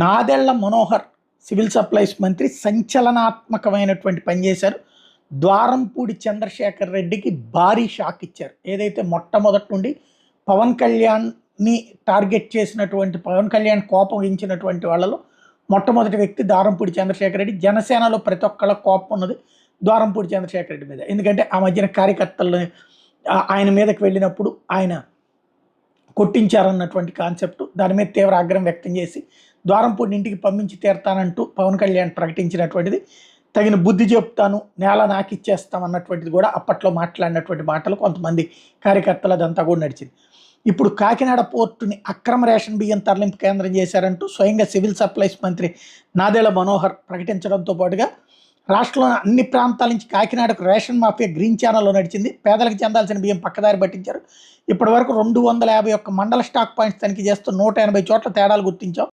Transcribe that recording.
Nadella Manohar civil supplies మంత్రి సంచలనాత్మకమైనటువంటి పని చేశారు. ద్వారంపూడి చంద్రశేఖర్ రెడ్డికి భారీ షాక్ ఇచ్చారు. ఏదైతే మొట్టమొదటి నుండి పవన్ కళ్యాణ్ని టార్గెట్ చేసినటువంటి, పవన్ కళ్యాణ్ కోపగించినటువంటి వాళ్ళలో మొట్టమొదటి వ్యక్తి ద్వారంపూడి చంద్రశేఖర్ రెడ్డి. జనసేనలో ప్రతి ఒక్కళ్ళ కోపం ఉన్నది ద్వారంపూడి చంద్రశేఖర్ రెడ్డి మీద. ఎందుకంటే ఆ మధ్యన కార్యకర్తలు ఆయన మీదకి వెళ్ళినప్పుడు ఆయన కొట్టించారన్నటువంటి కాన్సెప్ట్, దాని మీద తీవ్ర ఆగ్రహం వ్యక్తం చేసి ద్వారంపూడిని ఇంటికి పంపించి తీరుతానంటూ పవన్ కళ్యాణ్ ప్రకటించినటువంటిది, తగిన బుద్ధి చెప్తాను, నేల నాకిచ్చేస్తాం అన్నటువంటిది కూడా అప్పట్లో మాట్లాడినటువంటి మాటలు కొంతమంది కార్యకర్తలు అదంతా కూడా నడిచింది. ఇప్పుడు కాకినాడ పోర్టుని అక్రమ రేషన్ బియ్యం తరలింపు కేంద్రం చేశారంటూ స్వయంగా సివిల్ సప్లైస్ మంత్రి నాదెళ్ల మనోహర్ ప్రకటించడంతో పాటుగా రాష్ట్రంలోని అన్ని ప్రాంతాల నుంచి కాకినాడకు రేషన్ మాఫియా గ్రీన్ ఛానల్లో నడిచింది. పేదలకు చెందాల్సిన బియ్యం పక్కదారి పట్టించారు. ఇప్పటి వరకు 251 మండల స్టాక్ పాయింట్స్ తనిఖీ చేస్తూ 180 చోట్ల తేడాలు గుర్తించాం.